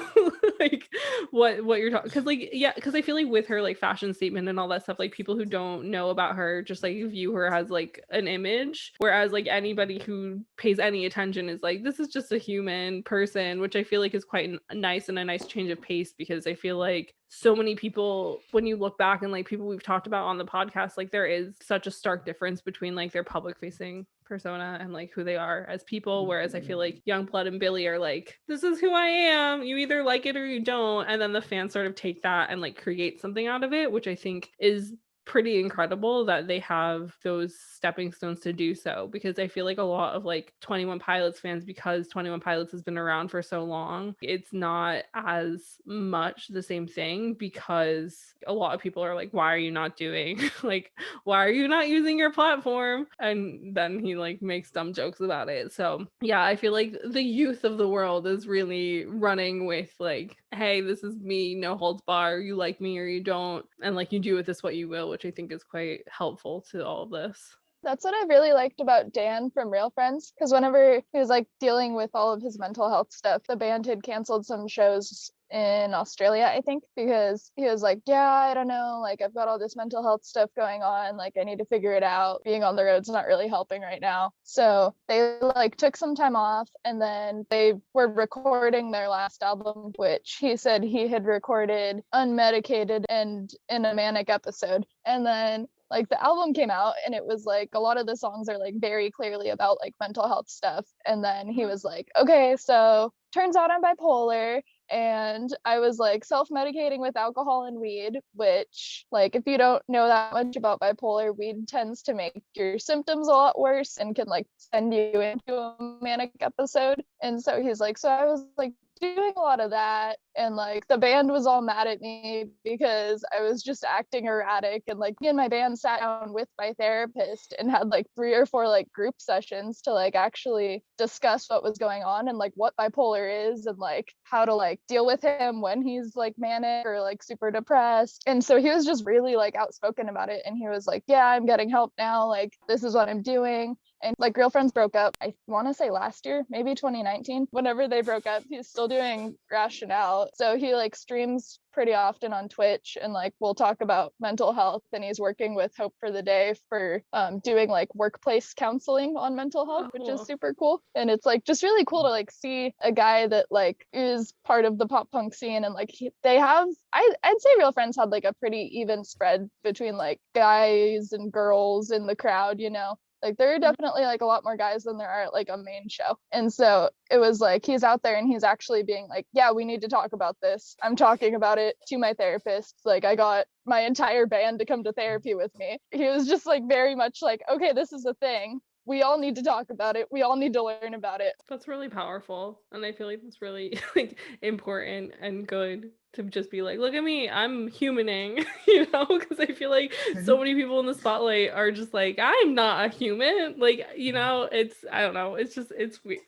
S1: like what you're talking, because like, yeah, because I feel like with her like fashion statement and all that stuff, like people who don't know about her just like view her as like an image, whereas like anybody who pays any attention is like, this is just a human person, which I feel like is quite nice and a nice change of pace, because I feel like so many people, when you look back and like people we've talked about on the podcast, like there is such a stark difference between like their public facing persona and like who they are as people, whereas I feel like Youngblood and Billy are like, this is who I am, you either like it or you don't, and then the fans sort of take that and like create something out of it, which I think is pretty incredible that they have those stepping stones to do so, because I feel like a lot of like 21 Pilots fans, because 21 Pilots has been around for so long, it's not as much the same thing, because a lot of people are like, why are you not doing like, why are you not using your platform? And then he like makes dumb jokes about it. So yeah, I feel like the youth of the world is really running with like, hey, this is me, no holds bar, you like me or you don't, and like you do with this what you will, which I think is quite helpful to all of this.
S3: That's what I really liked about Dan from Real Friends, because whenever he was like dealing with all of his mental health stuff, the band had canceled some shows in Australia, I think, because he was like, yeah, I don't know, like I've got all this mental health stuff going on, like I need to figure it out. Being on the road's not really helping right now. So they like took some time off, and then they were recording their last album, which he said he had recorded unmedicated and in a manic episode. And then like the album came out, and it was like a lot of the songs are like very clearly about like mental health stuff. And then he was like, okay, so turns out I'm bipolar, and I was like self-medicating with alcohol and weed, which like if you don't know that much about bipolar, weed tends to make your symptoms a lot worse and can like send you into a manic episode. And so he's like, so I was like doing a lot of that, and like the band was all mad at me because I was just acting erratic. And like me and my band sat down with my therapist and had like 3 or 4 like group sessions to like actually discuss what was going on and like what bipolar is and like how to like deal with him when he's like manic or like super depressed. And so he was just really like outspoken about it, and he was like, yeah, I'm getting help now, like this is what I'm doing. And like Real Friends broke up, I want to say last year, maybe 2019. Whenever they broke up, he's still doing Rationale. So he like streams pretty often on Twitch, and like we'll talk about mental health, and he's working with Hope for the Day for doing like workplace counseling on mental health, which is super cool. And it's like just really cool to like see a guy that like is part of the pop punk scene, and like they have, I'd say Real Friends had like a pretty even spread between like guys and girls in the crowd, you know. Like there are definitely like a lot more guys than there are at like a main show. And so it was like he's out there and he's actually being like, yeah, we need to talk about this. I'm talking about it to my therapist. Like I got my entire band to come to therapy with me. He was just like very much like, okay, this is a thing. We all need to talk about it. We all need to learn about it.
S1: That's really powerful. And I feel like that's really like important and good to just be like, look at me, I'm humaning, you know, because I feel like so many people in the spotlight are just like, I'm not a human. Like, you know, it's, I don't know, it's just, it's weird.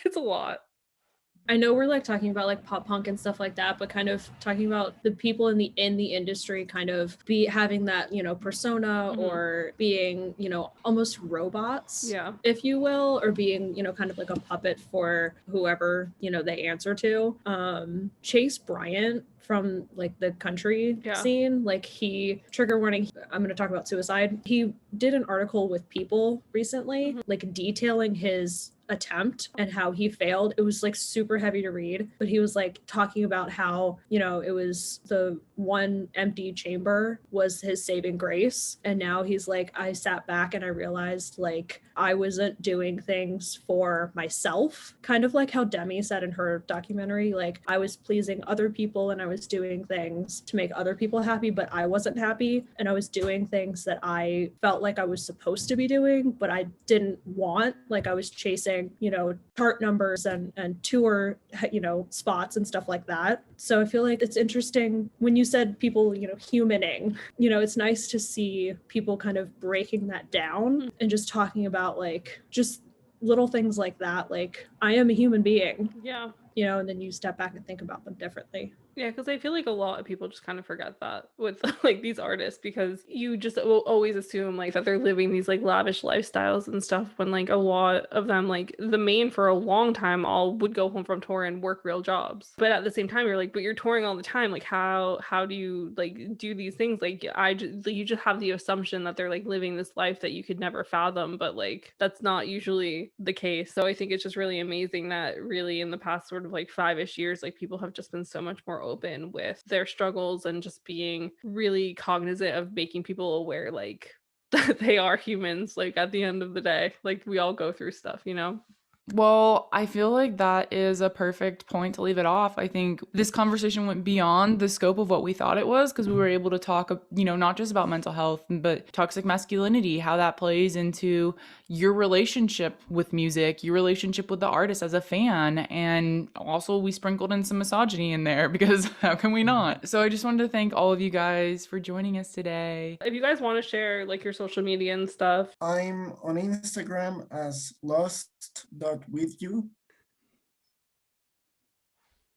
S1: It's a lot.
S5: I know we're like talking about like pop punk and stuff like that, but kind of talking about the people in the industry kind of be having that, you know, persona or being, you know, almost robots, if you will, or being, you know, kind of like a puppet for whoever, you know, they answer to. Chase Bryant from like the country scene, like he, trigger warning, I'm going to talk about suicide. He did an article with People recently, like detailing his attempt and how he failed. It was like super heavy to read, but he was like talking about how, you know, it was the one empty chamber was his saving grace. And now he's like, I sat back and I realized like I wasn't doing things for myself, kind of like how Demi said in her documentary, like I was pleasing other people and I was doing things to make other people happy, but I wasn't happy, and I was doing things that I felt like I was supposed to be doing, but I didn't want. Like I was chasing, you know, chart numbers and tour, you know, spots and stuff like that. So I feel like it's interesting when you said people, you know, humaning, you know, it's nice to see people kind of breaking that down and just talking about like just little things like that. Like I am a human being.
S1: Yeah.
S5: You know, and then you step back and think about them differently.
S1: Yeah, because I feel like a lot of people just kind of forget that with like these artists, because you just will always assume like that they're living these like lavish lifestyles and stuff, when like a lot of them, like the main for a long time, all would go home from tour and work real jobs. But at the same time, you're like, but you're touring all the time. Like how do you like do these things? Like you just have the assumption that they're like living this life that you could never fathom, but like that's not usually the case. So I think it's just really amazing that really in the past sort sort of like 5-ish years, like people have just been so much more open with their struggles and just being really cognizant of making people aware, like that they are humans, like at the end of the day, like we all go through stuff, you know?
S2: Well, I feel like that is a perfect point to leave it off. I think this conversation went beyond the scope of what we thought it was, because we were able to talk, not just about mental health, but toxic masculinity, how that plays into your relationship with music, your relationship with the artist as a fan. And also we sprinkled in some misogyny in there because how can we not? So I just wanted to thank all of you guys for joining us today.
S1: If you guys want to share like your social media and stuff.
S4: I'm on Instagram as lost.withyou.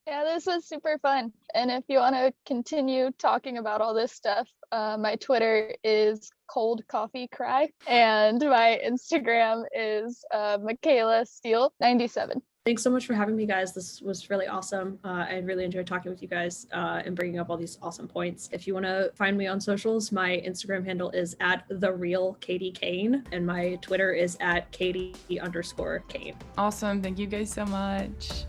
S3: Yeah, this was super fun. And if you want to continue talking about all this stuff, my Twitter is Cold Coffee Cry, and my Instagram is Michaela Steele 97.
S5: Thanks so much for having me, guys. This was really awesome. I really enjoyed talking with you guys and bringing up all these awesome points. If you want to find me on socials, my Instagram handle is @TheRealKatieKane, and my Twitter is @Katie_Kane.
S2: Awesome. Thank you guys so much.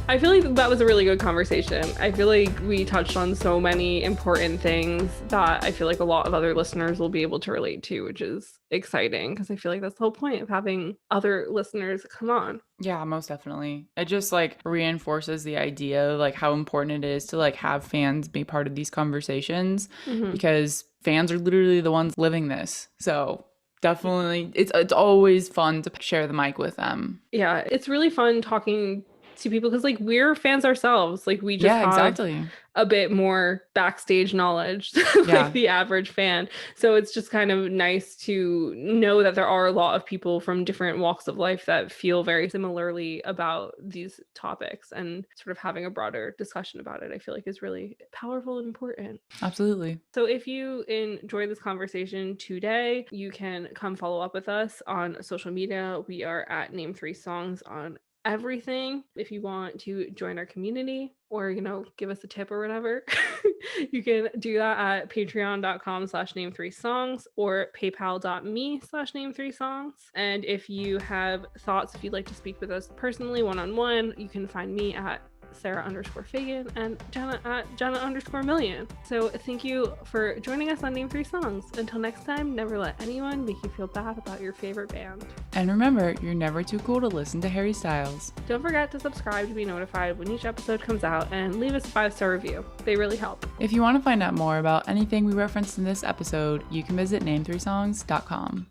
S1: I feel like that was a really good conversation. I feel like we touched on so many important things that I feel like a lot of other listeners will be able to relate to, which is exciting because I feel like that's the whole point of having other listeners come on.
S2: Yeah, most definitely. It just like reinforces the idea like how important it is to like have fans be part of these conversations because fans are literally the ones living this. So definitely it's always fun to share the mic with them.
S1: Yeah, it's really fun talking to people because like we're fans ourselves, like we just have
S2: exactly
S1: a bit more backstage knowledge like the average fan, so it's just kind of nice to know that there are a lot of people from different walks of life that feel very similarly about these topics, and sort of having a broader discussion about it I feel like is really powerful and important.
S2: Absolutely.
S1: So if you enjoyed this conversation today, you can come follow up with us on social media. We are at Name3Songs on everything. If you want to join our community or give us a tip or whatever, you can do that at patreon.com/name3songs or paypal.me/name3songs. And if you have thoughts, if you'd like to speak with us personally one-on-one, you can find me at Sarah_Fagan and Jenna at Jenna_Million. So thank you for joining us on Name3Songs. Until next time, never let anyone make you feel bad about your favorite band.
S2: And remember, you're never too cool to listen to Harry Styles.
S1: Don't forget to subscribe to be notified when each episode comes out and leave us a 5-star review. They really help.
S2: If you want to find out more about anything we referenced in this episode, you can visit name3songs.com.